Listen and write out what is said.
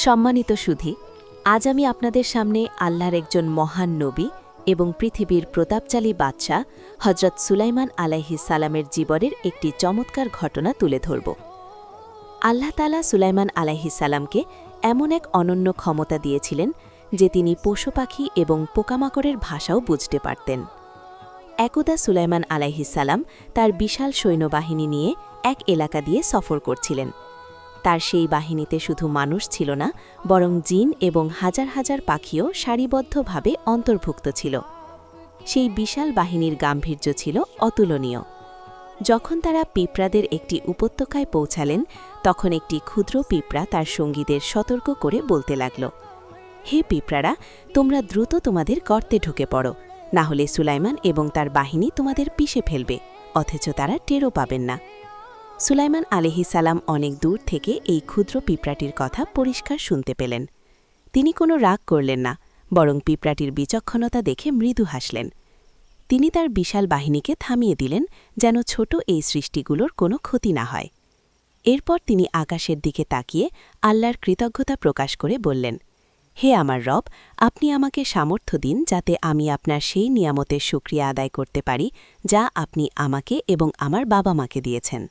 সম্মানিত সুধী, আজ আমি আপনাদের সামনে আল্লাহর একজন মহান নবী এবং পৃথিবীর প্রতাপশালী বাদশাহ হজরত সুলাইমান আলাইহিস সালামের জীবনের একটি চমৎকার ঘটনা তুলে ধরব। আল্লাহ তাআলা সুলাইমান আলাইহিস সালামকে এমন এক অনন্য ক্ষমতা দিয়েছিলেন যে তিনি পশু পাখি এবং পোকামাকড়ের ভাষাও বুঝতে পারতেন। একদা সুলাইমান আলাইহিস সালাম তার বিশাল সৈন্যবাহিনী নিয়ে এক এলাকা দিয়ে সফর করছিলেন। তার সেই বাহিনীতে শুধু মানুষ ছিল না, বরং জিন এবং হাজার হাজার পাখিও সারিবদ্ধভাবে অন্তর্ভুক্ত ছিল। সেই বিশাল বাহিনীর গাম্ভীর্য ছিল অতুলনীয়। যখন তারা পিঁপড়াদের একটি উপত্যকায় পৌঁছালেন, তখন একটি ক্ষুদ্র পিঁপড়া তার সঙ্গীদের সতর্ক করে বলতে লাগল, হে পিঁপড়ারা, তোমরা দ্রুত তোমাদের গর্তে ঢুকে পড়ো, না হলে সুলাইমান এবং তার বাহিনী তোমাদের পিষে ফেলবে, অথচ তারা টেরও পাবেন না। সুলাইমান আলাইহিস সালাম অনেক দূর থেকে এই ক্ষুদ্র পিঁপড়াটির কথা পরিষ্কার শুনতে পেলেন। তিনি কোনো রাগ করলেন না, বরং পিঁপড়াটির বিচক্ষণতা দেখে মৃদু হাসলেন। তিনি তার বিশাল বাহিনীকে থামিয়ে দিলেন, যেন ছোট এই সৃষ্টিগুলোর কোনো ক্ষতি না হয়। এরপর তিনি আকাশের দিকে তাকিয়ে আল্লাহর কৃতজ্ঞতা প্রকাশ করে বললেন, হে আমার রব, আপনি আমাকে সামর্থ্য দিন যাতে আমি আপনার সেই নিয়ামতের শুকরিয়া আদায় করতে পারি যা আপনি আমাকে এবং আমার বাবা মাকে দিয়েছেন।